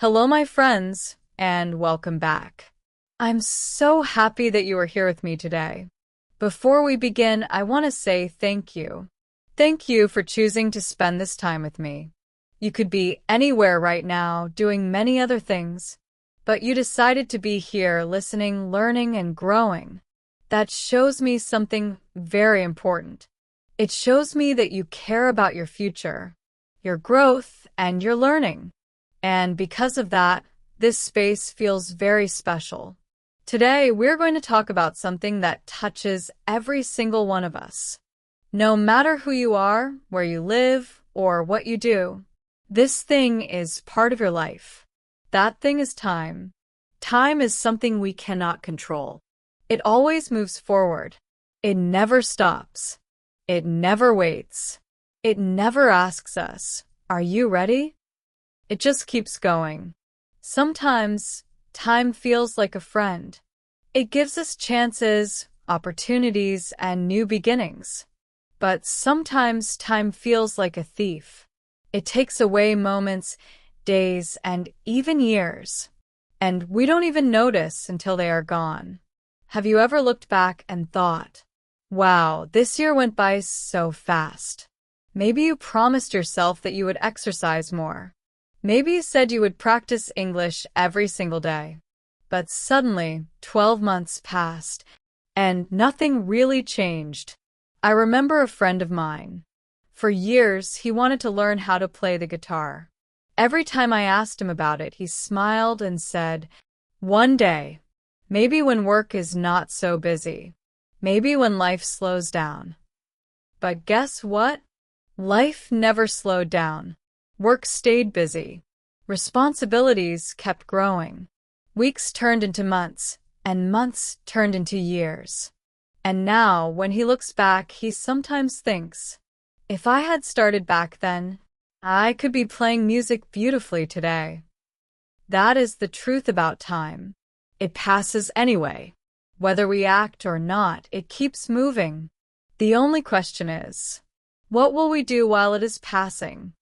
Hello, my friends, and welcome back. I'm so happy that you are here with me today. Before we begin, I want to say thank you. Thank you for choosing to spend this time with me. You could be anywhere right now, doing many other things, but you decided to be here listening, learning, and growing. That shows me something very important. It shows me that you care about your future, your growth, and your learning. And because of that, this space feels very special. Today, we're going to talk about something that touches every single one of us. No matter who you are, where you live, or what you do, this thing is part of your life. That thing is time. Time is something we cannot control. It always moves forward. It never stops. It never waits. It never asks us, "Are you ready?" It just keeps going. Sometimes, time feels like a friend. It gives us chances, opportunities, and new beginnings. But sometimes time feels like a thief. It takes away moments, days, and even years. And we don't even notice until they are gone. Have you ever looked back and thought, "Wow, this year went by so fast"? Maybe you promised yourself that you would exercise more. Maybe you said you would practice English every single day. But suddenly, 12 months passed, and nothing really changed. I remember a friend of mine. For years, he wanted to learn how to play the guitar. Every time I asked him about it, he smiled and said, "One day, maybe when work is not so busy, maybe when life slows down." But guess what? Life never slowed down. Work stayed busy. Responsibilities kept growing. Weeks turned into months, and months turned into years. And now, when he looks back, he sometimes thinks, "If I had started back then, I could be playing music beautifully today." That is the truth about time. It passes anyway. Whether we act or not, it keeps moving. The only question is, what will we do while it is passing?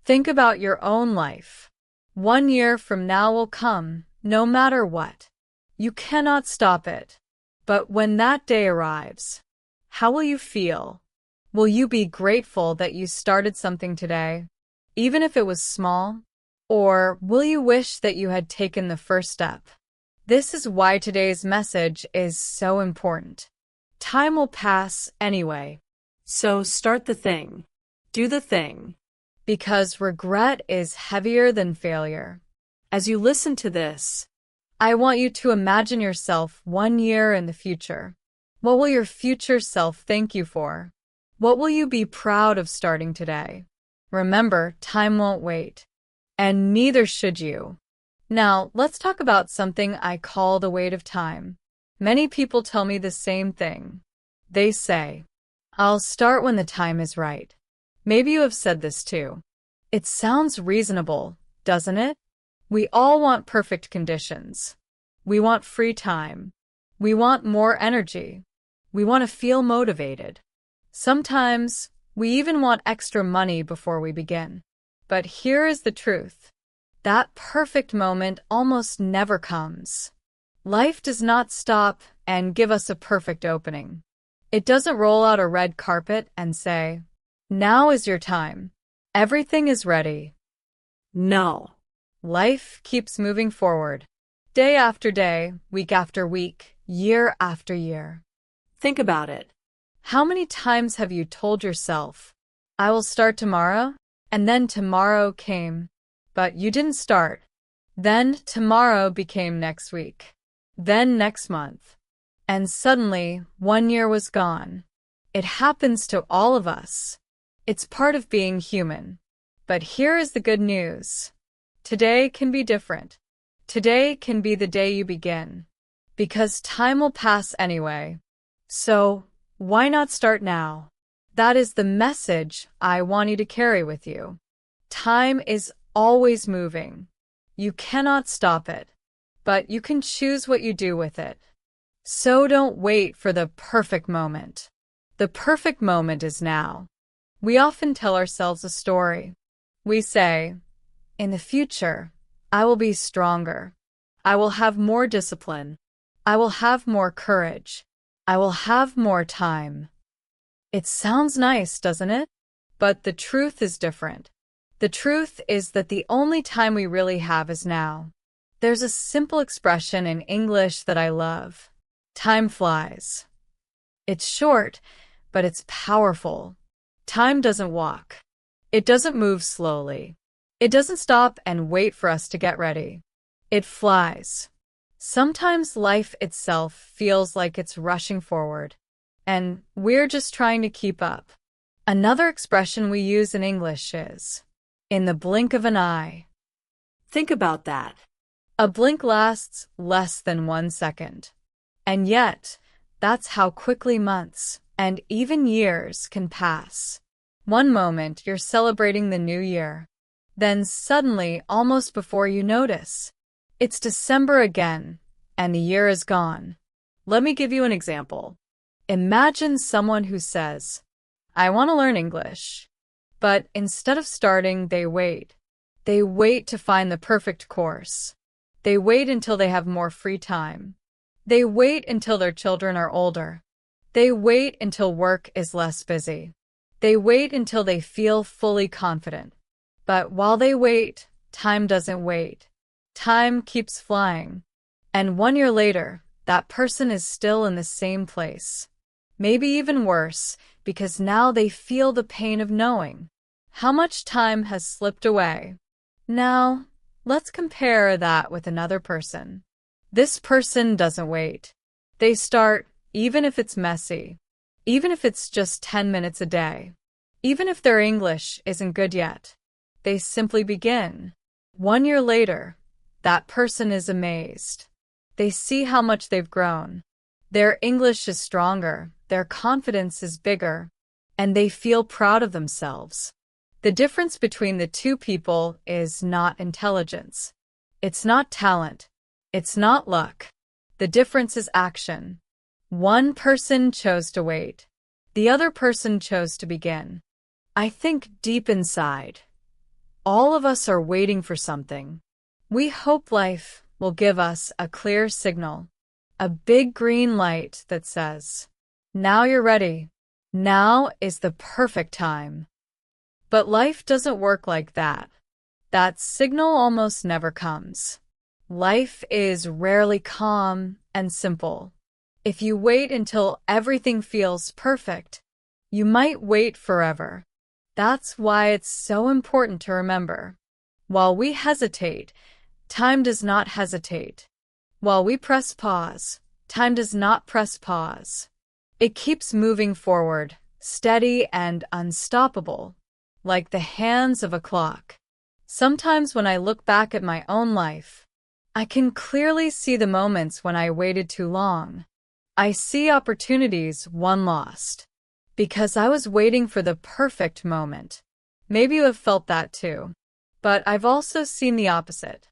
Think about your own life. 1 year from now will come, no matter what. You cannot stop it. But when that day arrives, how will you feel? Will you be grateful that you started something today, even if it was small? Or will you wish that you had taken the first step? This is why today's message is so important. Time will pass anyway. So start the thing. Do the thing. Because regret is heavier than failure. As you listen to this, I want you to imagine yourself 1 year in the future. What will your future self thank you for? What will you be proud of starting today? Remember, time won't wait. And neither should you. Now, let's talk about something I call the weight of time. Many people tell me the same thing. They say, "I'll start when the time is right." Maybe you have said this too. It sounds reasonable, doesn't it? We all want perfect conditions. We want free time. We want more energy. We want to feel motivated. Sometimes, we even want extra money before we begin. But here is the truth. That perfect moment almost never comes. Life does not stop and give us a perfect opening. It doesn't roll out a red carpet and say, "Now is your time. Everything is ready." No. Life keeps moving forward. Day after day, week after week, year after year. Think about it. How many times have you told yourself, "I will start tomorrow," and then tomorrow came, but you didn't start. Then tomorrow became next week. Then next month. And suddenly, 1 year was gone. It happens to all of us. It's part of being human. But here is the good news. Today can be different. Today can be the day you begin. Because time will pass anyway. So, why not start now? That is the message I want you to carry with you. Time is always moving. You cannot stop it. But you can choose what you do with it. So don't wait for the perfect moment. The perfect moment is now. We often tell ourselves a story. We say, "In the future, I will be stronger. I will have more discipline. I will have more courage. I will have more time. It sounds nice, doesn't it? But the truth is different. The truth is that the only time we really have is now. There's a simple expression in English that I love. Time flies. It's short, but it's powerful. Time doesn't walk. It doesn't move slowly. It doesn't stop and wait for us to get ready. It flies. Sometimes life itself feels like it's rushing forward, and we're just trying to keep up. Another expression we use in English is, in the blink of an eye. Think about that. A blink lasts less than 1 second. And yet, that's how quickly months and even years can pass. One moment you're celebrating the new year. Then suddenly, almost before you notice, it's December again, and the year is gone. Let me give you an example. Imagine someone who says, I want to learn English. But instead of starting, they wait. They wait to find the perfect course. They wait until they have more free time. They wait until their children are older. They wait until work is less busy. They wait until they feel fully confident. But while they wait, time doesn't wait. Time keeps flying. And 1 year later, that person is still in the same place. Maybe even worse, because now they feel the pain of knowing how much time has slipped away. Now, let's compare that with another person. This person doesn't wait. They start, even if it's messy, even if it's just 10 minutes a day, even if their English isn't good yet. They simply begin. 1 year later, that person is amazed. They see how much they've grown. Their English is stronger, their confidence is bigger, and they feel proud of themselves. The difference between the two people is not intelligence. It's not talent. It's not luck. The difference is action. One person chose to wait. The other person chose to begin. I think deep inside, all of us are waiting for something. We hope life will give us a clear signal, a big green light that says, now you're ready. Now is the perfect time. But life doesn't work like that. That signal almost never comes. Life is rarely calm and simple. If you wait until everything feels perfect, you might wait forever. That's why it's so important to remember. While we hesitate, time does not hesitate. While we press pause, time does not press pause. It keeps moving forward, steady and unstoppable, like the hands of a clock. Sometimes when I look back at my own life, I can clearly see the moments when I waited too long. I see opportunities one lost because I was waiting for the perfect moment. Maybe you have felt that too. But I've also seen the opposite.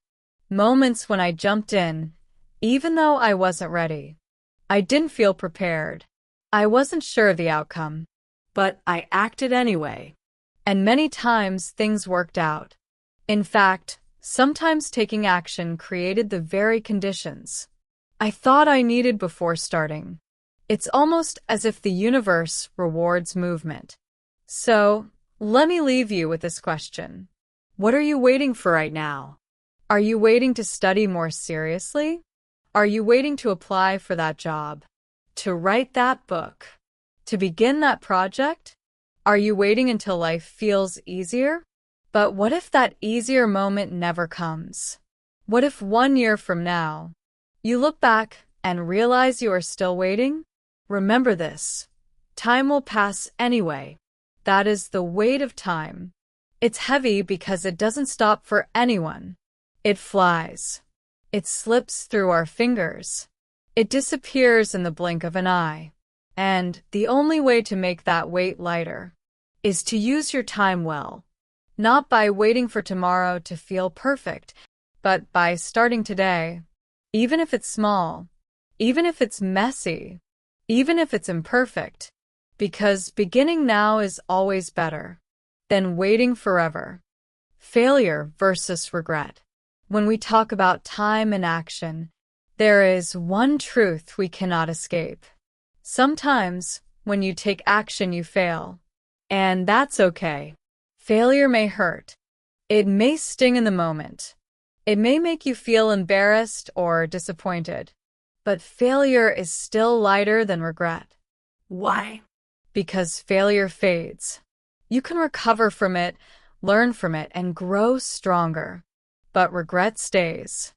Moments when I jumped in, even though I wasn't ready. I didn't feel prepared. I wasn't sure of the outcome. But I acted anyway. And many times things worked out. In fact, sometimes taking action created the very conditions I thought I needed before starting. It's almost as if the universe rewards movement. So, let me leave you with this question. What are you waiting for right now? Are you waiting to study more seriously? Are you waiting to apply for that job? To write that book? To begin that project? Are you waiting until life feels easier? But what if that easier moment never comes? What if 1 year from now, you look back and realize you are still waiting? Remember this. Time will pass anyway. That is the weight of time. It's heavy because it doesn't stop for anyone. It flies. It slips through our fingers. It disappears in the blink of an eye. And the only way to make that weight lighter is to use your time well. Not by waiting for tomorrow to feel perfect, but by starting today. Even if it's small, even if it's messy, even if it's imperfect, because beginning now is always better than waiting forever. Failure versus regret. When we talk about time and action, there is one truth we cannot escape. Sometimes, when you take action, you fail. And that's okay. Failure may hurt. It may sting in the moment. It may make you feel embarrassed or disappointed. But failure is still lighter than regret. Why? Because failure fades. You can recover from it, learn from it, and grow stronger. But regret stays.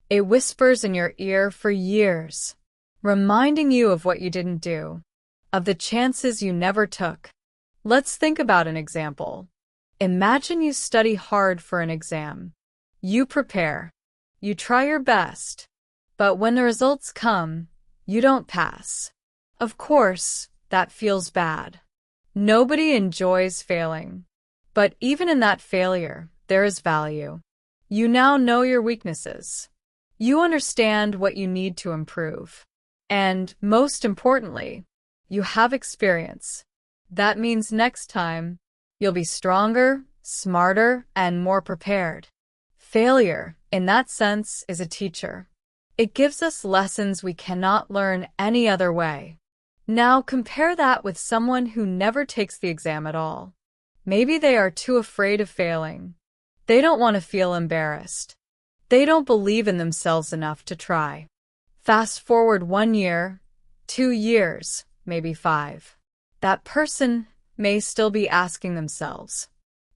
It whispers in your ear for years, reminding you of what you didn't do, of the chances you never took. Let's think about an example. Imagine you study hard for an exam. You prepare. You try your best. But when the results come, you don't pass. Of course, that feels bad. Nobody enjoys failing. But even in that failure, there is value. You now know your weaknesses. You understand what you need to improve. And most importantly, you have experience. That means next time, you'll be stronger, smarter, and more prepared. Failure, in that sense, is a teacher. It gives us lessons we cannot learn any other way. Now compare that with someone who never takes the exam at all. Maybe they are too afraid of failing. They don't want to feel embarrassed. They don't believe in themselves enough to try. Fast forward 1 year, 2 years, maybe 5. That person may still be asking themselves,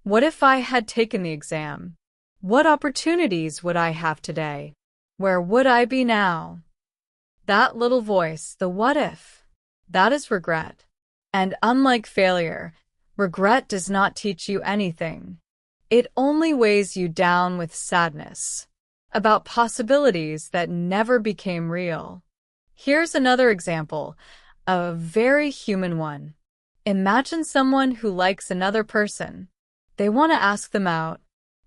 what if I had taken the exam? What opportunities would I have today? Where would I be now? That little voice, the what if, that is regret. And unlike failure, regret does not teach you anything. It only weighs you down with sadness about possibilities that never became real. Here's another example, a very human one. Imagine someone who likes another person. They want to ask them out,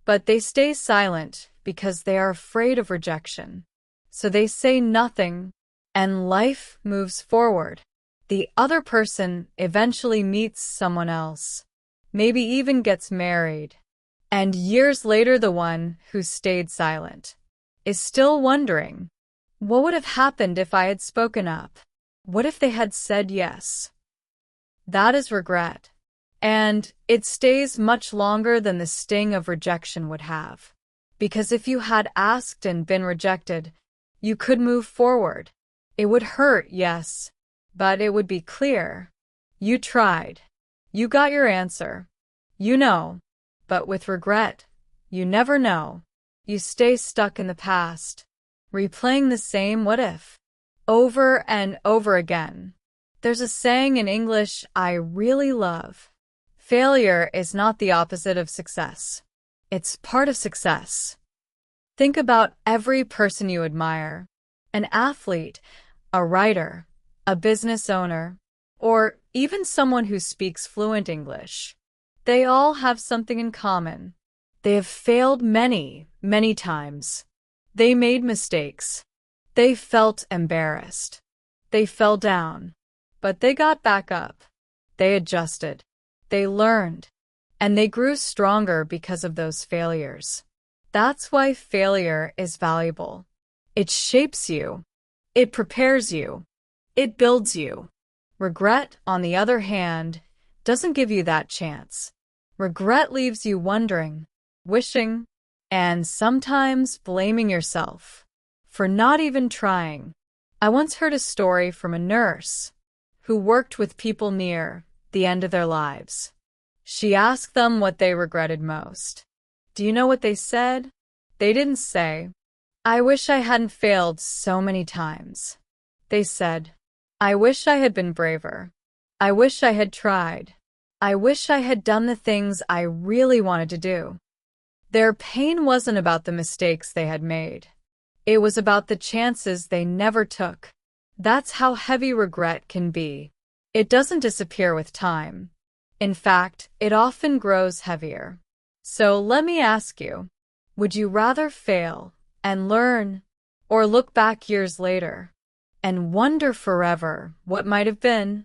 but they stay silent because they are afraid of rejection. So they say nothing, and life moves forward. The other person eventually meets someone else, maybe even gets married. And years later, the one who stayed silent is still wondering, what would have happened if I had spoken up? What if they had said yes? That is regret. And it stays much longer than the sting of rejection would have. Because if you had asked and been rejected, you could move forward. It would hurt, yes, but it would be clear. You tried. You got your answer. You know. But with regret, you never know. You stay stuck in the past, replaying the same what if, over and over again. There's a saying in English I really love. Failure is not the opposite of success. It's part of success. Think about every person you admire. An athlete, a writer, a business owner, or even someone who speaks fluent English. They all have something in common. They have failed many, many times. They made mistakes. They felt embarrassed. They fell down. But they got back up. They adjusted. They learned. And they grew stronger because of those failures. That's why failure is valuable. It shapes you. It prepares you. It builds you. Regret, on the other hand, doesn't give you that chance. Regret leaves you wondering, wishing, and sometimes blaming yourself for not even trying. I once heard a story from a nurse who worked with people near the end of their lives. She asked them what they regretted most. Do you know what they said? They didn't say, I wish I hadn't failed so many times. They said, I wish I had been braver. I wish I had tried. I wish I had done the things I really wanted to do. Their pain wasn't about the mistakes they had made. It was about the chances they never took. That's how heavy regret can be. It doesn't disappear with time. In fact, it often grows heavier. So let me ask you, would you rather fail and learn, or look back years later and wonder forever what might have been?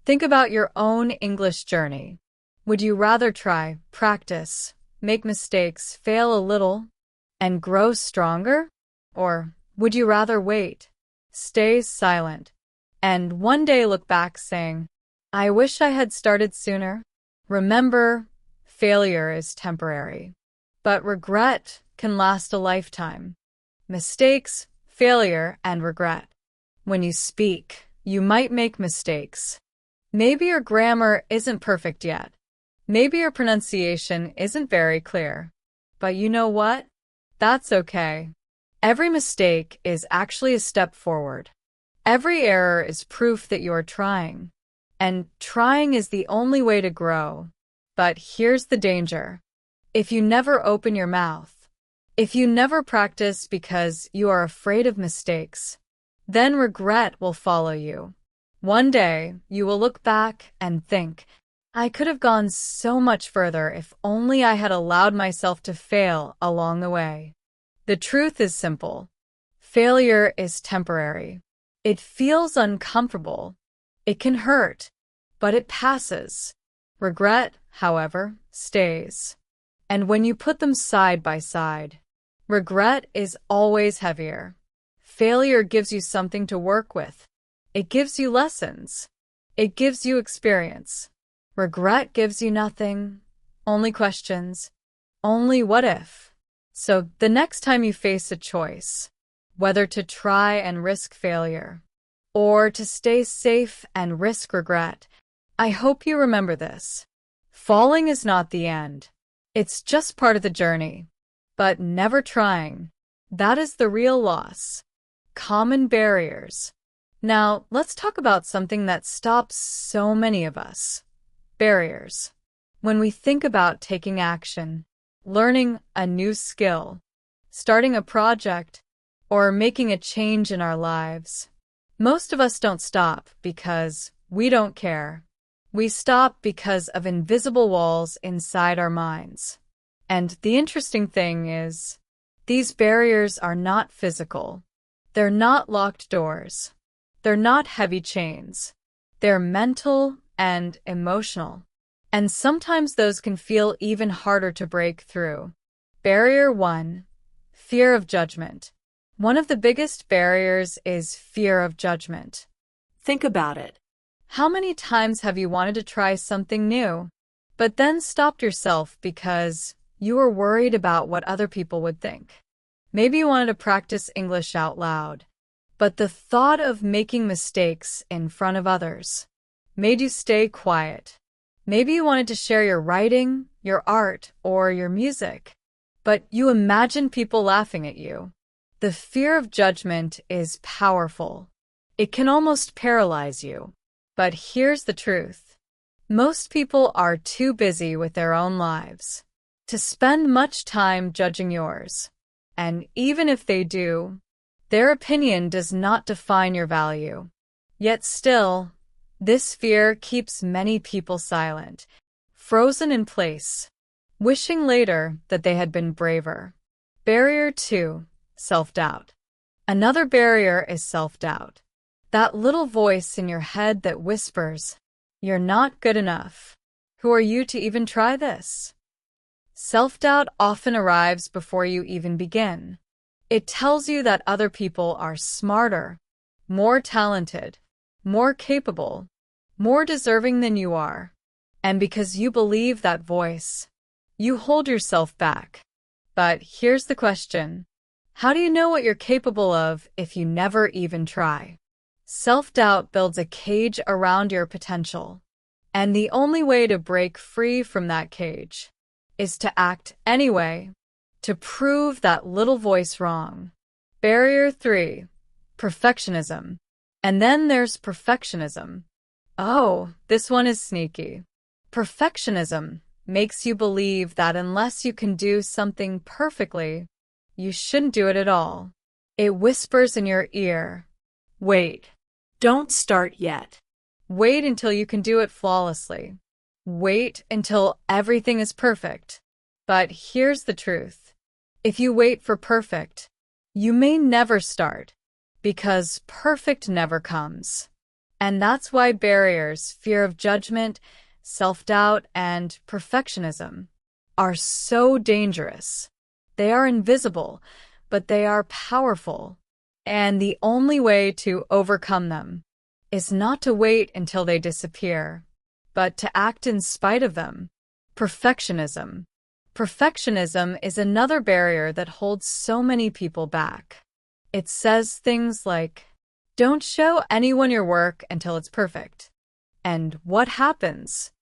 Think about your own English journey. Would you rather try, practice, make mistakes, fail a little, and grow stronger? Or would you rather wait, stay silent, and one day look back saying, I wish I had started sooner? Remember, failure is temporary, but regret can last a lifetime. Mistakes, failure, and regret. When you speak, you might make mistakes. Maybe your grammar isn't perfect yet. Maybe your pronunciation isn't very clear. But you know what? That's okay. Every mistake is actually a step forward. Every error is proof that you are trying. And trying is the only way to grow. But here's the danger. If you never open your mouth, if you never practice because you are afraid of mistakes, then regret will follow you. One day, you will look back and think, I could have gone so much further if only I had allowed myself to fail along the way. The truth is simple. Failure is temporary. It feels uncomfortable. It can hurt, but it passes. Regret, however, stays. And when you put them side by side, regret is always heavier. Failure gives you something to work with. It gives you lessons. It gives you experience. Regret gives you nothing, only questions, only what if. So the next time you face a choice, whether to try and risk failure, or to stay safe and risk regret, I hope you remember this. Falling is not the end. It's just part of the journey. But never trying, that is the real loss. Common barriers. Now, let's talk about something that stops so many of us. Barriers. When we think about taking action, learning a new skill, starting a project, or making a change in our lives, most of us don't stop because we don't care. We stop because of invisible walls inside our minds. And the interesting thing is, these barriers are not physical. They're not locked doors. They're not heavy chains. They're mental and emotional. And sometimes those can feel even harder to break through. Barrier 1. Fear of judgment. One of the biggest barriers is fear of judgment. Think about it. How many times have you wanted to try something new, but then stopped yourself because you were worried about what other people would think? Maybe you wanted to practice English out loud, but the thought of making mistakes in front of others made you stay quiet. Maybe you wanted to share your writing, your art, or your music, but you imagined people laughing at you. The fear of judgment is powerful. It can almost paralyze you. But here's the truth. Most people are too busy with their own lives to spend much time judging yours. And even if they do, their opinion does not define your value. Yet still, this fear keeps many people silent, frozen in place, wishing later that they had been braver. Barrier 2. Self-doubt. Another barrier is self-doubt. That little voice in your head that whispers, "You're not good enough. Who are you to even try this?" Self-doubt often arrives before you even begin. It tells you that other people are smarter, more talented, more capable, more deserving than you are. And because you believe that voice, you hold yourself back. But here's the question. How do you know what you're capable of if you never even try? Self-doubt builds a cage around your potential. And the only way to break free from that cage is to act anyway, to prove that little voice wrong. Barrier 3. Perfectionism. And then there's perfectionism. Oh, this one is sneaky. Perfectionism makes you believe that unless you can do something perfectly, you shouldn't do it at all. It whispers in your ear, wait. Don't start yet. Wait until you can do it flawlessly. Wait until everything is perfect. But here's the truth. If you wait for perfect, you may never start, because perfect never comes. And that's why barriers, fear of judgment, self-doubt, and perfectionism are so dangerous. They are invisible, but they are powerful. And the only way to overcome them is not to wait until they disappear, but to act in spite of them. Perfectionism. Perfectionism is another barrier that holds so many people back. It says things like, "Don't show anyone your work until it's perfect." And what happens?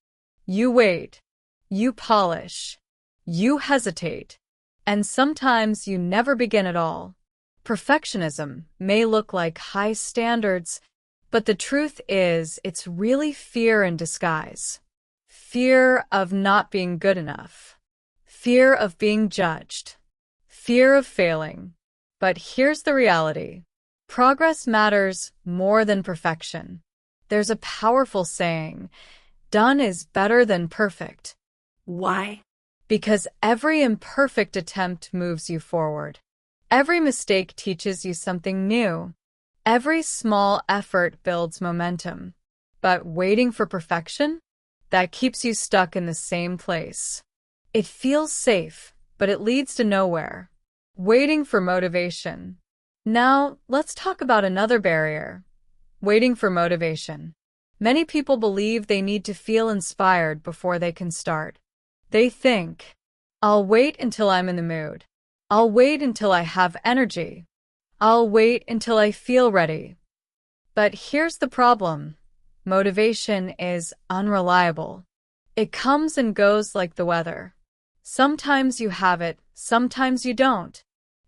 You wait, you polish, you hesitate, and sometimes you never begin at all. Perfectionism may look like high standards, but the truth is it's really fear in disguise. Fear of not being good enough. Fear of being judged. Fear of failing. But here's the reality. Progress matters more than perfection. There's a powerful saying, "Done is better than perfect." Why? Because every imperfect attempt moves you forward. Every mistake teaches you something new. Every small effort builds momentum. But waiting for perfection? That keeps you stuck in the same place. It feels safe, but it leads to nowhere. Waiting for motivation. Now, let's talk about another barrier. Waiting for motivation. Many people believe they need to feel inspired before they can start. They think, "I'll wait until I'm in the mood. I'll wait until I have energy. I'll wait until I feel ready." But here's the problem. Motivation is unreliable. It comes and goes like the weather. Sometimes you have it, sometimes you don't.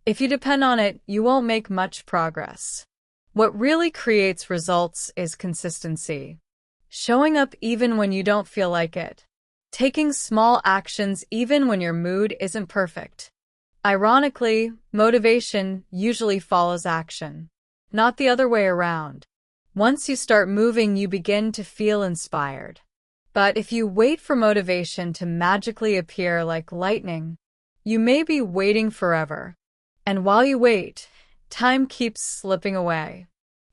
If you depend on it, you won't make much progress. What really creates results is consistency. Showing up even when you don't feel like it. Taking small actions even when your mood isn't perfect. Ironically, motivation usually follows action, not the other way around. Once you start moving, you begin to feel inspired. But if you wait for motivation to magically appear like lightning, you may be waiting forever. And while you wait, time keeps slipping away.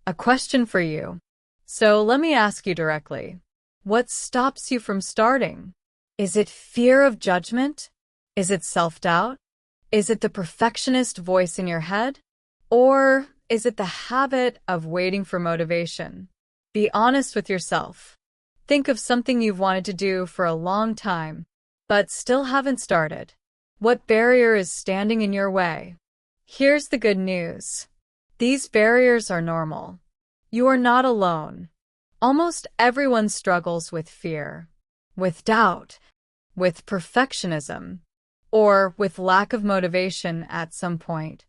A question for you. So let me ask you directly. What stops you from starting? Is it fear of judgment? Is it self-doubt? Is it the perfectionist voice in your head? Or is it the habit of waiting for motivation? Be honest with yourself. Think of something you've wanted to do for a long time, but still haven't started. What barrier is standing in your way? Here's the good news. These barriers are normal. You are not alone. Almost everyone struggles with fear, with doubt, with perfectionism, or with lack of motivation at some point.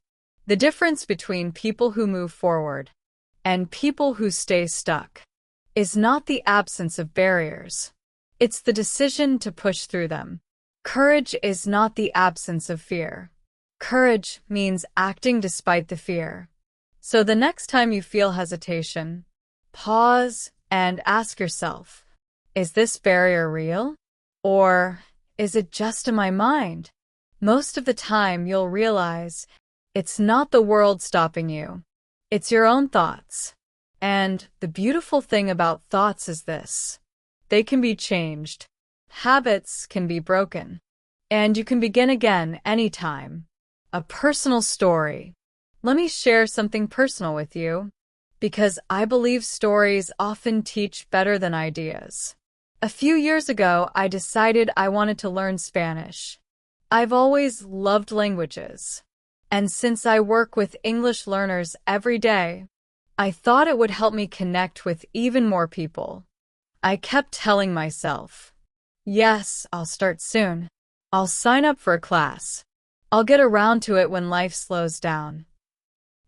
The difference between people who move forward and people who stay stuck is not the absence of barriers. It's the decision to push through them. Courage is not the absence of fear. Courage means acting despite the fear. So the next time you feel hesitation, pause and ask yourself, is this barrier real? Or is it just in my mind? Most of the time you'll realize it's not the world stopping you. It's your own thoughts. And the beautiful thing about thoughts is this. They can be changed. Habits can be broken. And you can begin again anytime. A personal story. Let me share something personal with you, because I believe stories often teach better than ideas. A few years ago, I decided I wanted to learn Spanish. I've always loved languages. And since I work with English learners every day, I thought it would help me connect with even more people. I kept telling myself, yes, I'll start soon. I'll sign up for a class. I'll get around to it when life slows down.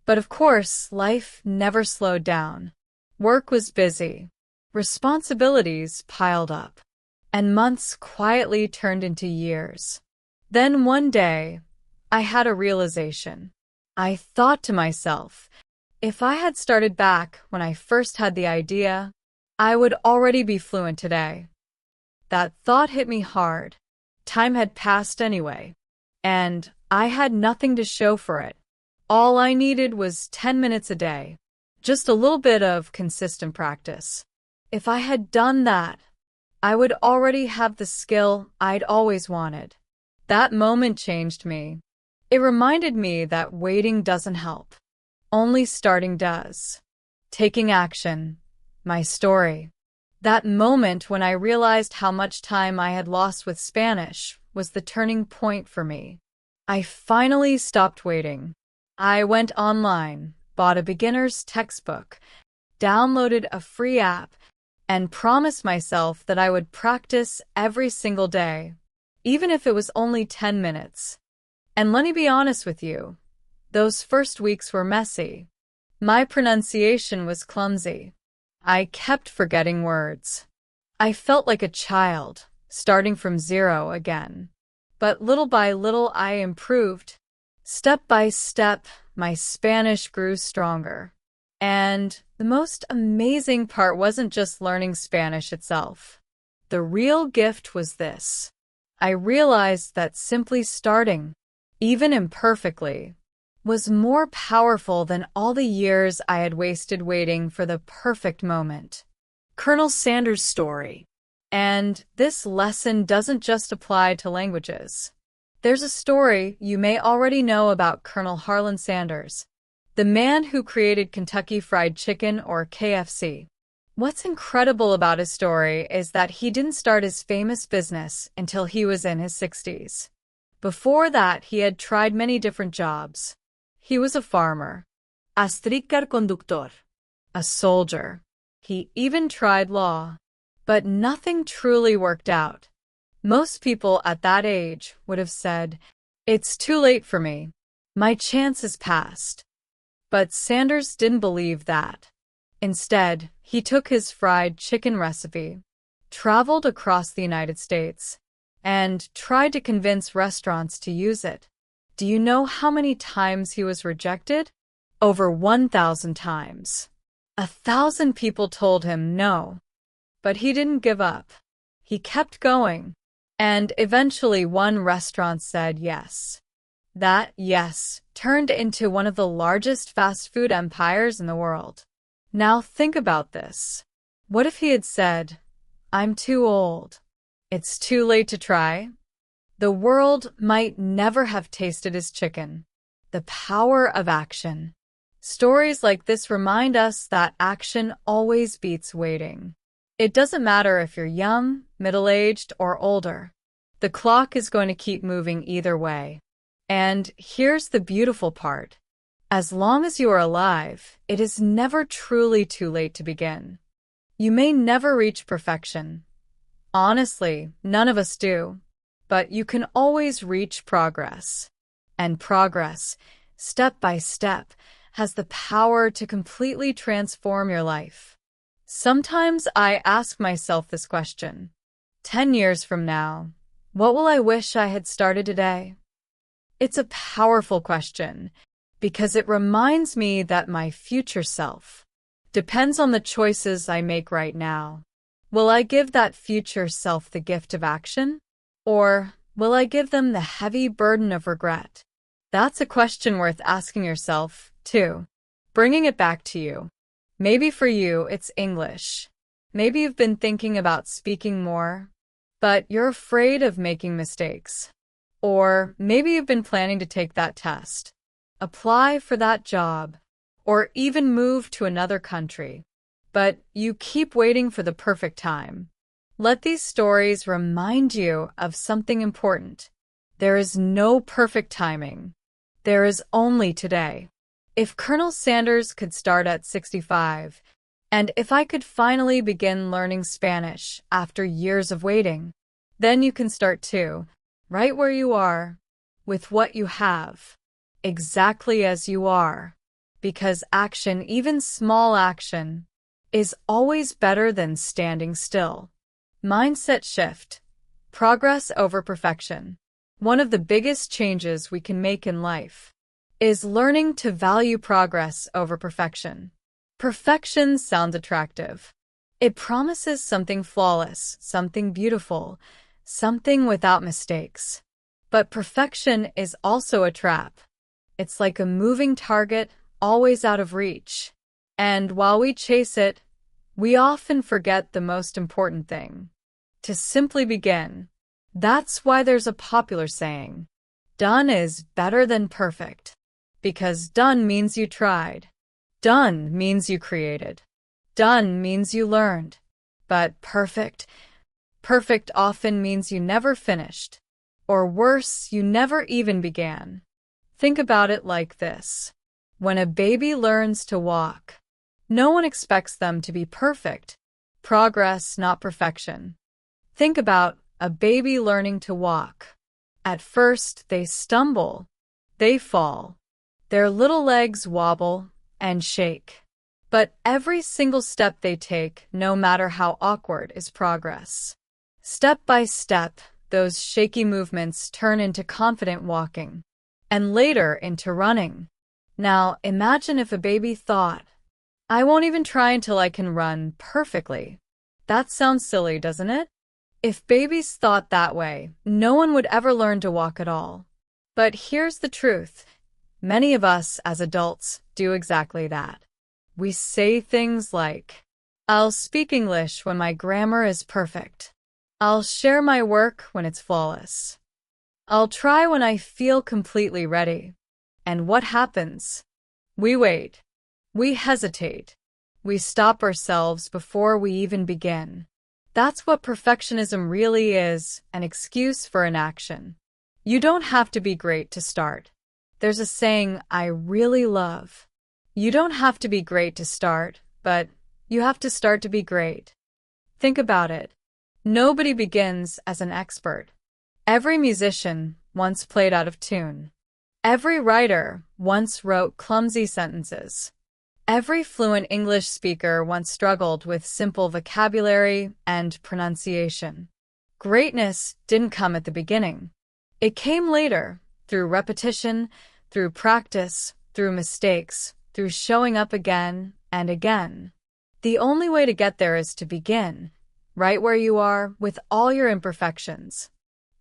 But of course, life never slowed down. Work was busy. Responsibilities piled up. And months quietly turned into years. Then one day, I had a realization. I thought to myself, if I had started back when I first had the idea, I would already be fluent today. That thought hit me hard. Time had passed anyway, and I had nothing to show for it. All I needed was 10 minutes a day, just a little bit of consistent practice. If I had done that, I would already have the skill I'd always wanted. That moment changed me. It reminded me that waiting doesn't help. Only starting does. Taking action. My story. That moment when I realized how much time I had lost with Spanish was the turning point for me. I finally stopped waiting. I went online, bought a beginner's textbook, downloaded a free app, and promised myself that I would practice every single day, even if it was only 10 minutes. And let me be honest with you, those first weeks were messy. My pronunciation was clumsy. I kept forgetting words. I felt like a child, starting from zero again. But little by little I improved. Step by step, my Spanish grew stronger. And the most amazing part wasn't just learning Spanish itself. The real gift was this. I realized that simply starting, even imperfectly, was more powerful than all the years I had wasted waiting for the perfect moment. Colonel Sanders' story. And this lesson doesn't just apply to languages. There's a story you may already know about Colonel Harlan Sanders, the man who created Kentucky Fried Chicken, or KFC. What's incredible about his story is that he didn't start his famous business until he was in his 60s. Before that, he had tried many different jobs. He was a farmer, A streetcar conductor. a soldier. He even tried law. But nothing truly worked out. Most people at that age would have said, "It's too late for me. My chance is past." But Sanders didn't believe that. Instead, he took his fried chicken recipe, traveled across the United States, and tried to convince restaurants to use it. Do you know how many times he was rejected? Over 1,000 times. 1,000 people told him no. But he didn't give up. He kept going. And eventually one restaurant said yes. That yes turned into one of the largest fast food empires in the world. Now think about this. What if he had said, "I'm too old. It's too late to try"? The world might never have tasted his chicken. The power of action. Stories like this remind us that action always beats waiting. It doesn't matter if you're young, middle-aged, or older. The clock is going to keep moving either way. And here's the beautiful part. As long as you are alive, it is never truly too late to begin. You may never reach perfection. Honestly, none of us do. But you can always reach progress. And progress, step by step, has the power to completely transform your life. Sometimes I ask myself this question. 10 years from now, what will I wish I had started today? It's a powerful question because it reminds me that my future self depends on the choices I make right now. Will I give that future self the gift of action? Or will I give them the heavy burden of regret? That's a question worth asking yourself, too. Bringing it back to you. Maybe for you, it's English. Maybe you've been thinking about speaking more, but you're afraid of making mistakes. Or maybe you've been planning to take that test, apply for that job, or even move to another country. But you keep waiting for the perfect time. Let these stories remind you of something important. There is no perfect timing. There is only today. If Colonel Sanders could start at 65, and if I could finally begin learning Spanish after years of waiting, then you can start too, right where you are, with what you have, exactly as you are. Because action, even small action, is always better than standing still. Mindset shift. Progress over perfection. One of the biggest changes we can make in life is learning to value progress over perfection. Perfection sounds attractive. It promises something flawless, something beautiful, something without mistakes. But perfection is also a trap. It's like a moving target, always out of reach. And while we chase it, we often forget the most important thing: to simply begin. That's why there's a popular saying, Done is better than perfect, because done means you tried. Done means you created. Done means you learned. But perfect often means you never finished. Or worse, you never even began. Think about it like this. When a baby learns to walk, no one expects them to be perfect. Progress, not perfection. Think about a baby learning to walk. At first, they stumble, they fall. Their little legs wobble and shake. But every single step they take, no matter how awkward, is progress. Step by step, those shaky movements turn into confident walking, and later into running. Now, imagine if a baby thought, I won't even try until I can run perfectly. That sounds silly, doesn't it? If babies thought that way, no one would ever learn to walk at all. But here's the truth. Many of us as adults do exactly that. We say things like, I'll speak English when my grammar is perfect. I'll share my work when it's flawless. I'll try when I feel completely ready. And what happens? We wait. We hesitate. We stop ourselves before we even begin. That's what perfectionism really is, an excuse for inaction. You don't have to be great to start. There's a saying I really love. You don't have to be great to start, but you have to start to be great. Think about it. Nobody begins as an expert. Every musician once played out of tune. Every writer once wrote clumsy sentences. Every fluent English speaker once struggled with simple vocabulary and pronunciation. Greatness didn't come at the beginning. It came later, through repetition, through practice, through mistakes, through showing up again and again. The only way to get there is to begin, right where you are, with all your imperfections.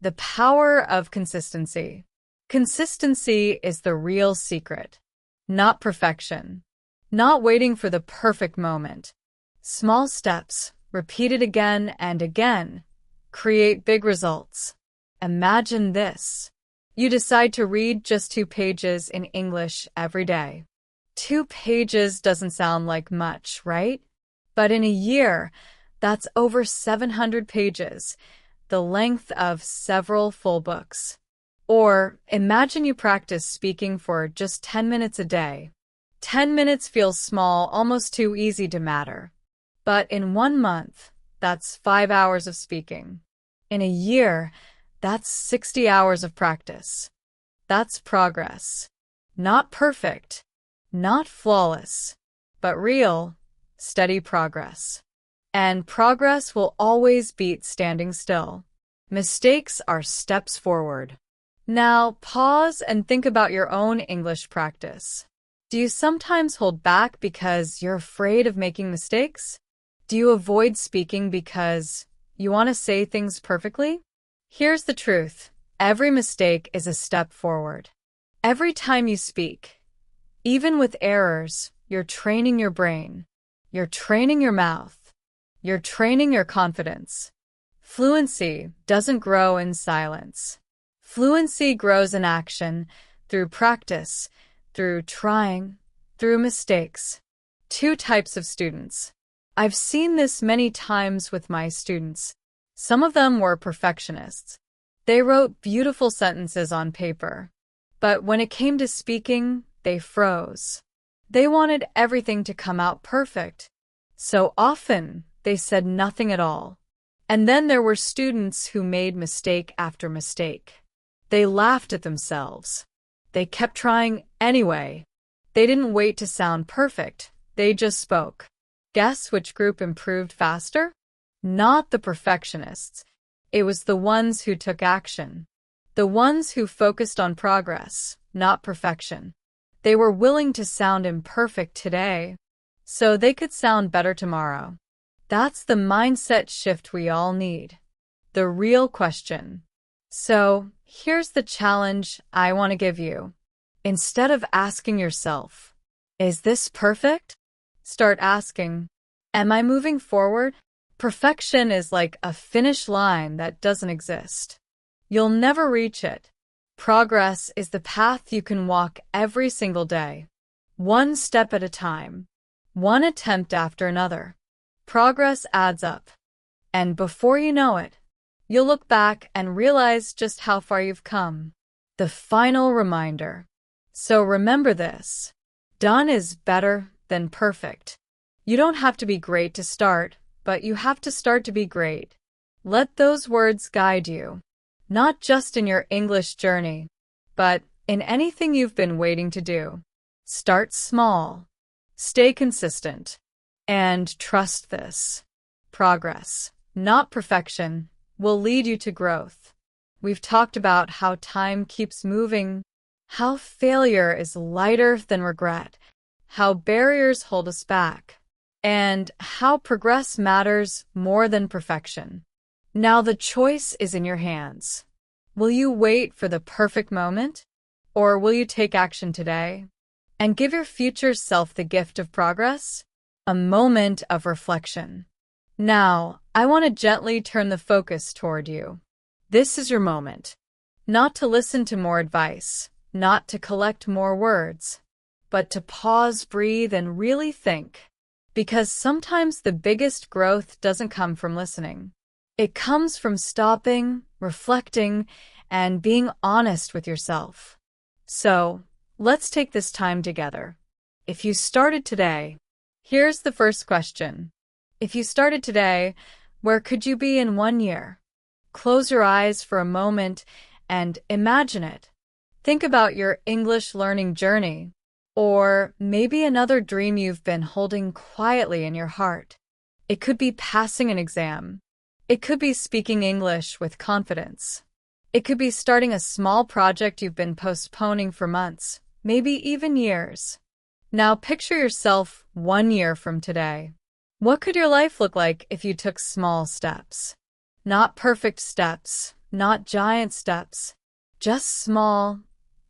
The power of consistency. Consistency is the real secret, not perfection. Not waiting for the perfect moment. Small steps, repeated again and again, create big results. Imagine this. You decide to read just 2 pages in English every day. 2 pages doesn't sound like much, right? But in a year, that's over 700 pages, the length of several full books. Or imagine you practice speaking for just 10 minutes a day. 10 minutes feels small, almost too easy to matter. But in 1 month, that's 5 hours of speaking. In a year, that's 60 hours of practice. That's progress. Not perfect, not flawless, but real, steady progress. And progress will always beat standing still. Mistakes are steps forward. Now, pause and think about your own English practice. Do you sometimes hold back because you're afraid of making mistakes? Do you avoid speaking because you want to say things perfectly? Here's the truth. Every mistake is a step forward. Every time you speak, even with errors, you're training your brain. You're training your mouth. You're training your confidence. Fluency doesn't grow in silence. Fluency grows in action, through practice, through trying, through mistakes. 2 types of students. I've seen this many times with my students. Some of them were perfectionists. They wrote beautiful sentences on paper. But when it came to speaking, they froze. They wanted everything to come out perfect. So often, they said nothing at all. And then there were students who made mistake after mistake. They laughed at themselves. They kept trying anyway. They didn't wait to sound perfect. They just spoke. Guess which group improved faster? Not the perfectionists. It was the ones who took action. The ones who focused on progress, not perfection. They were willing to sound imperfect today, so they could sound better tomorrow. That's the mindset shift we all need. The real question. So, here's the challenge I want to give you. Instead of asking yourself, is this perfect? Start asking, am I moving forward? Perfection is like a finish line that doesn't exist. You'll never reach it. Progress is the path you can walk every single day, one step at a time, one attempt after another. Progress adds up, and before you know it, you'll look back and realize just how far you've come. The final reminder. So remember this. Done is better than perfect. You don't have to be great to start, but you have to start to be great. Let those words guide you, not just in your English journey, but in anything you've been waiting to do. Start small, stay consistent, and trust this. Progress, not perfection, will lead you to growth. We've talked about how time keeps moving, how failure is lighter than regret, how barriers hold us back, and how progress matters more than perfection. Now the choice is in your hands. Will you wait for the perfect moment, or will you take action today and give your future self the gift of progress? A moment of reflection. Now, I want to gently turn the focus toward you. This is your moment. Not to listen to more advice, not to collect more words, but to pause, breathe, and really think. Because sometimes the biggest growth doesn't come from listening. It comes from stopping, reflecting, and being honest with yourself. So, let's take this time together. If you started today, here's the first question. If you started today, where could you be in 1 year? Close your eyes for a moment and imagine it. Think about your English learning journey, or maybe another dream you've been holding quietly in your heart. It could be passing an exam. It could be speaking English with confidence. It could be starting a small project you've been postponing for months, maybe even years. Now picture yourself 1 year from today. What could your life look like if you took small steps? Not perfect steps, not giant steps, just small,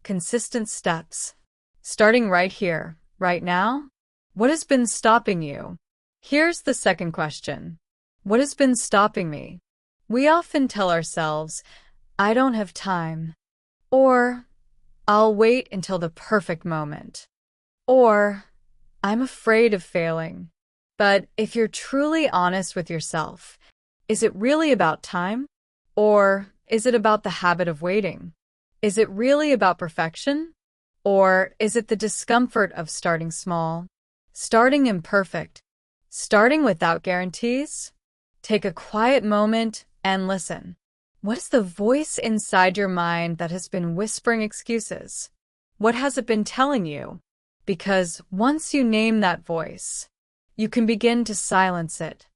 consistent steps. Starting right here, right now? What has been stopping you? Here's the second question. What has been stopping me? We often tell ourselves, I don't have time, or I'll wait until the perfect moment, or I'm afraid of failing. But if you're truly honest with yourself, is it really about time? Or is it about the habit of waiting? Is it really about perfection? Or is it the discomfort of starting small, starting imperfect, starting without guarantees? Take a quiet moment and listen. What is the voice inside your mind that has been whispering excuses? What has it been telling you? Because once you name that voice, you can begin to silence it.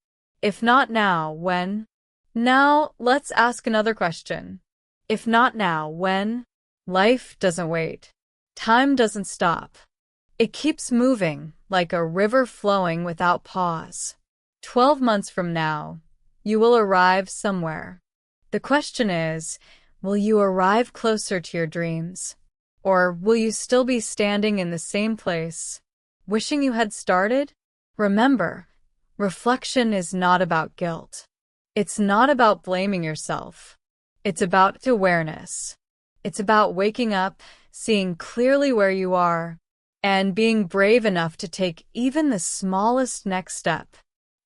If not now, when? Now, let's ask another question. If not now, when? Life doesn't wait. Time doesn't stop. It keeps moving, like a river flowing without pause. 12 months from now, you will arrive somewhere. The question is, will you arrive closer to your dreams? Or will you still be standing in the same place, wishing you had started? Remember, reflection is not about guilt. It's not about blaming yourself. It's about awareness. It's about waking up, seeing clearly where you are, and being brave enough to take even the smallest next step.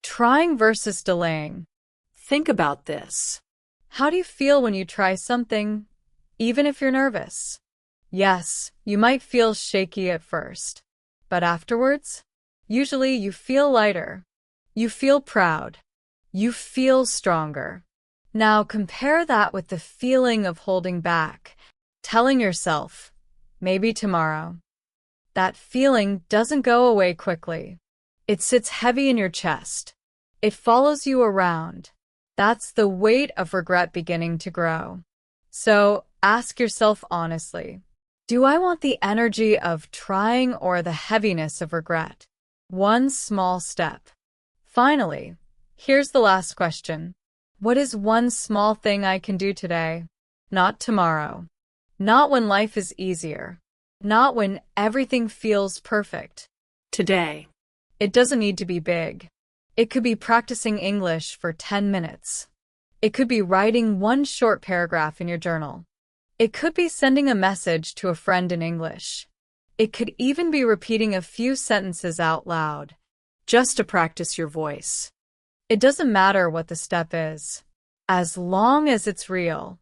Trying versus delaying. Think about this. How do you feel when you try something, even if you're nervous? Yes, you might feel shaky at first, but afterwards, usually you feel lighter. You feel proud. You feel stronger. Now compare that with the feeling of holding back, telling yourself, maybe tomorrow. That feeling doesn't go away quickly. It sits heavy in your chest. It follows you around. That's the weight of regret beginning to grow. So ask yourself honestly, do I want the energy of trying or the heaviness of regret? One small step. Finally, here's the last question. What is one small thing I can do today? Not tomorrow. Not when life is easier. Not when everything feels perfect. Today. It doesn't need to be big. It could be practicing English for 10 minutes. It could be writing one short paragraph in your journal. It could be sending a message to a friend in English. It could even be repeating a few sentences out loud, just to practice your voice. It doesn't matter what the step is, as long as it's real,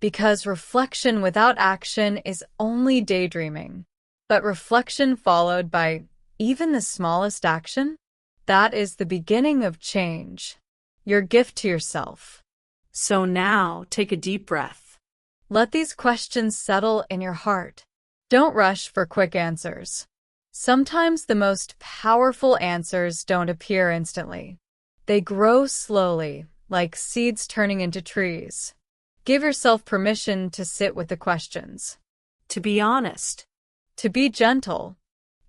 because reflection without action is only daydreaming. But reflection followed by even the smallest action, that is the beginning of change, your gift to yourself. So now, take a deep breath. Let these questions settle in your heart. Don't rush for quick answers. Sometimes the most powerful answers don't appear instantly. They grow slowly, like seeds turning into trees. Give yourself permission to sit with the questions, To be honest, to be gentle,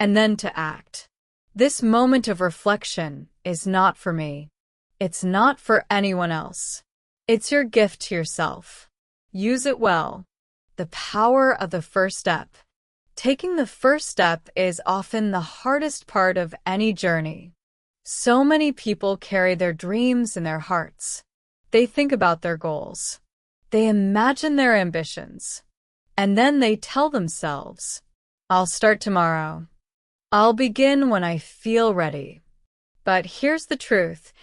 and then to act. This moment of reflection is not for me. It's not for anyone else. It's your gift to yourself. Use it well. The power of the first step. Taking the first step is often the hardest part of any journey. So many people carry their dreams in their hearts. They think about their goals. They imagine their ambitions. And then they tell themselves, I'll start tomorrow. I'll begin when I feel ready. But here's the truth.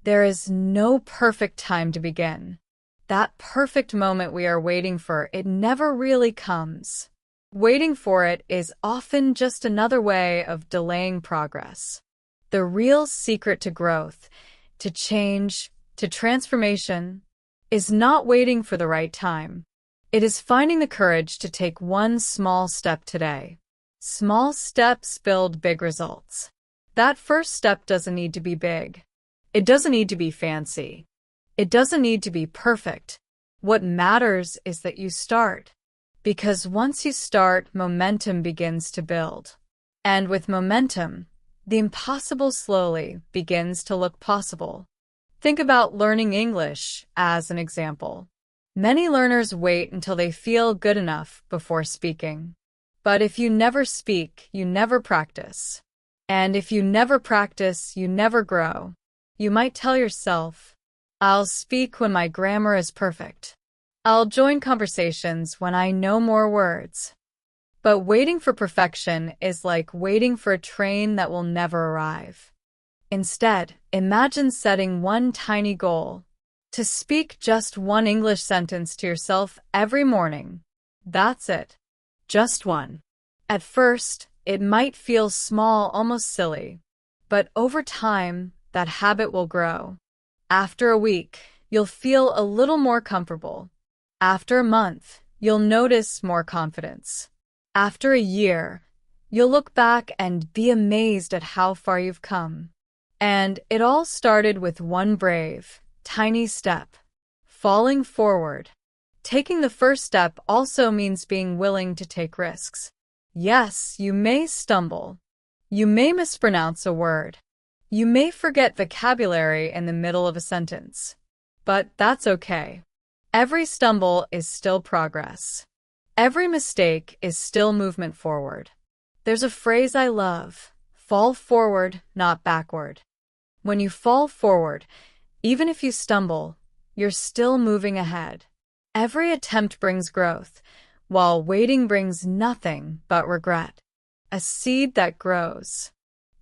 There is no perfect time to begin. That perfect moment we are waiting for, it never really comes. Waiting for it is often just another way of delaying progress. The real secret to growth, to change, to transformation, is not waiting for the right time. It is finding the courage to take one small step today. Small steps build big results. That first step doesn't need to be big. It doesn't need to be fancy. It doesn't need to be perfect. What matters is that you start. Because once you start, momentum begins to build. And with momentum, the impossible slowly begins to look possible. Think about learning English as an example. Many learners wait until they feel good enough before speaking. But if you never speak, you never practice. And if you never practice, you never grow. You might tell yourself, I'll speak when my grammar is perfect. I'll join conversations when I know more words. But waiting for perfection is like waiting for a train that will never arrive. Instead, imagine setting one tiny goal. To speak just one English sentence to yourself every morning. That's it. Just one. At first, it might feel small, almost silly. But over time, that habit will grow. After a week, you'll feel a little more comfortable. After a month, you'll notice more confidence. After a year, you'll look back and be amazed at how far you've come. And it all started with one brave, tiny step. Falling forward. Taking the first step also means being willing to take risks. Yes, you may stumble. You may mispronounce a word. You may forget vocabulary in the middle of a sentence. But that's okay. Every stumble is still progress. Every mistake is still movement forward. There's a phrase I love, fall forward, not backward. When you fall forward, even if you stumble, you're still moving ahead. Every attempt brings growth, while waiting brings nothing but regret. A seed that grows.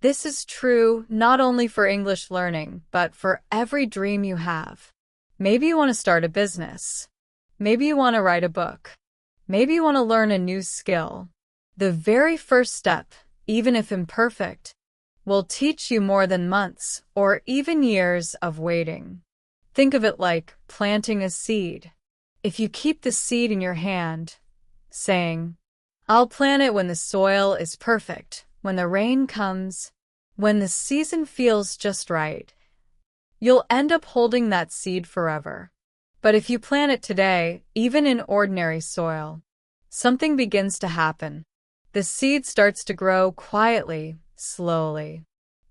This is true not only for English learning, but for every dream you have. Maybe you want to start a business. Maybe you want to write a book. Maybe you want to learn a new skill. The very first step, even if imperfect, will teach you more than months or even years of waiting. Think of it like planting a seed. If you keep the seed in your hand, saying, I'll plant it when the soil is perfect, when the rain comes, when the season feels just right, you'll end up holding that seed forever. But if you plant it today, even in ordinary soil, something begins to happen. The seed starts to grow quietly, slowly.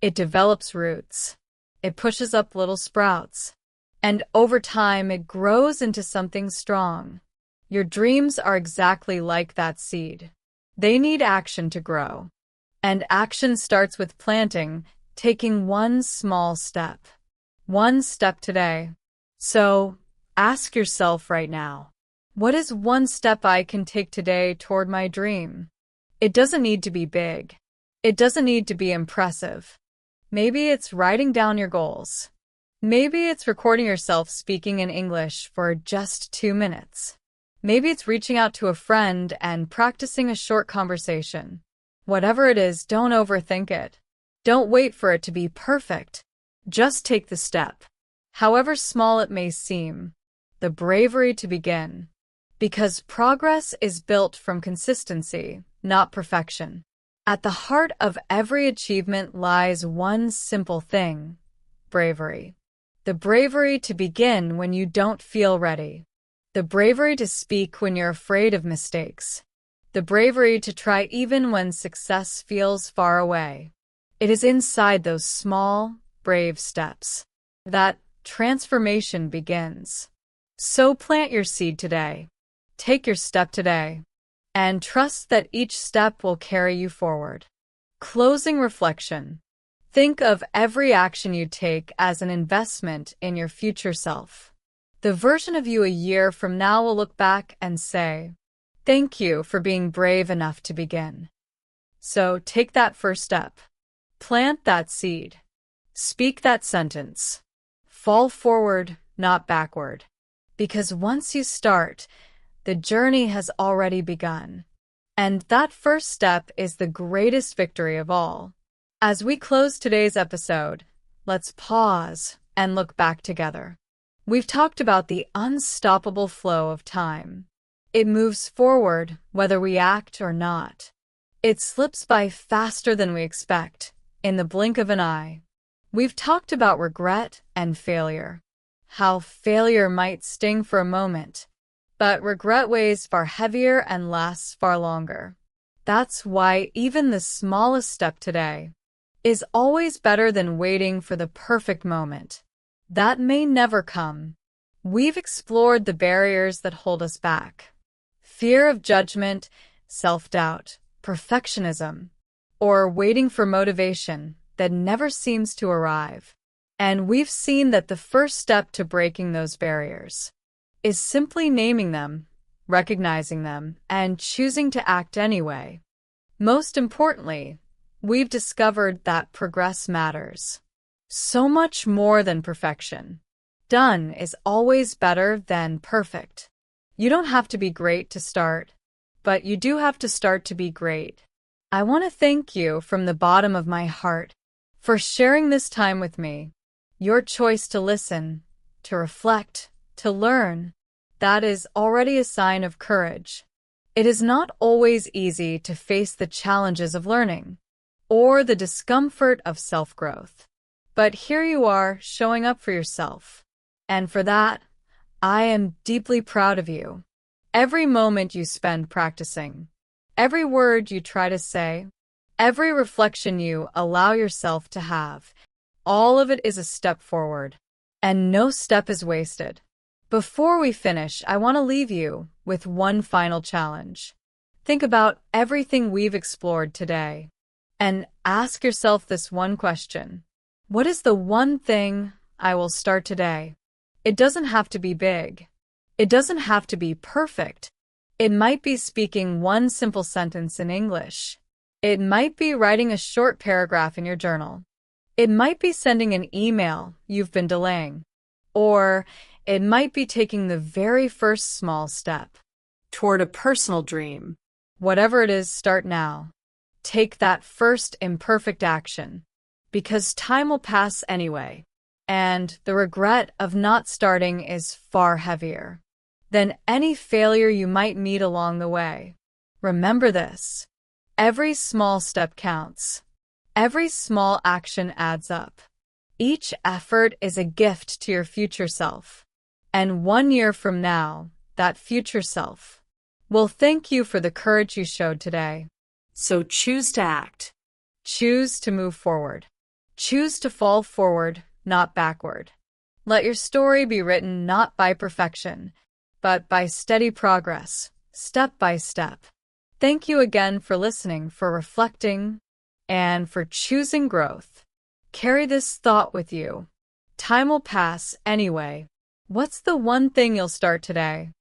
It develops roots. It pushes up little sprouts. And over time, it grows into something strong. Your dreams are exactly like that seed. They need action to grow. And action starts with planting, taking one small step. One step today. So, ask yourself right now, What is one step I can take today toward my dream? It doesn't need to be big. It doesn't need to be impressive. Maybe it's writing down your goals. Maybe it's recording yourself speaking in English for just 2 minutes. Maybe it's reaching out to a friend and practicing a short conversation. Whatever it is, don't overthink it. Don't wait for it to be perfect. Just take the step, however small it may seem, the bravery to begin. Because progress is built from consistency, not perfection. At the heart of every achievement lies one simple thing: bravery. The bravery to begin when you don't feel ready. The bravery to speak when you're afraid of mistakes. The bravery to try even when success feels far away. It is inside those small, brave steps that transformation begins. So plant your seed today. Take your step today, and trust that each step will carry you forward. Closing reflection. Think of every action you take as an investment in your future self. The version of you a year from now will look back and say, "Thank you for being brave enough to begin." So take that first step. Plant that seed. Speak that sentence. Fall forward, not backward. Because once you start, the journey has already begun. And that first step is the greatest victory of all. As we close today's episode, let's pause and look back together. We've talked about the unstoppable flow of time. It moves forward whether we act or not. It slips by faster than we expect, in the blink of an eye. We've talked about regret and failure. How failure might sting for a moment, but regret weighs far heavier and lasts far longer. That's why even the smallest step today is always better than waiting for the perfect moment. That may never come. We've explored the barriers that hold us back. Fear of judgment, self-doubt, perfectionism, or waiting for motivation that never seems to arrive. And we've seen that the first step to breaking those barriers is simply naming them, recognizing them, and choosing to act anyway. Most importantly, we've discovered that progress matters. So much more than perfection. Done is always better than perfect. You don't have to be great to start, but you do have to start to be great. I want to thank you from the bottom of my heart for sharing this time with me. Your choice to listen, to reflect, to learn, that is already a sign of courage. It is not always easy to face the challenges of learning or the discomfort of self-growth. But here you are, showing up for yourself. And for that, I am deeply proud of you. Every moment you spend practicing, every word you try to say, every reflection you allow yourself to have, all of it is a step forward. And no step is wasted. Before we finish, I want to leave you with one final challenge. Think about everything we've explored today and ask yourself this one question. What is the one thing I will start today? It doesn't have to be big. It doesn't have to be perfect. It might be speaking one simple sentence in English. It might be writing a short paragraph in your journal. It might be sending an email you've been delaying. Or it might be taking the very first small step Toward a personal dream. Whatever it is, start now. Take that first imperfect action, because time will pass anyway, and the regret of not starting is far heavier than any failure you might meet along the way. Remember this: every small step counts. Every small action adds up. Each effort is a gift to your future self. And 1 year from now, that future self will thank you for the courage you showed today. So choose to act. Choose to move forward. Choose to fall forward, not backward. Let your story be written not by perfection, but by steady progress, step by step. Thank you again for listening, for reflecting, and for choosing growth. Carry this thought with you. Time will pass anyway. What's the one thing you'll start today?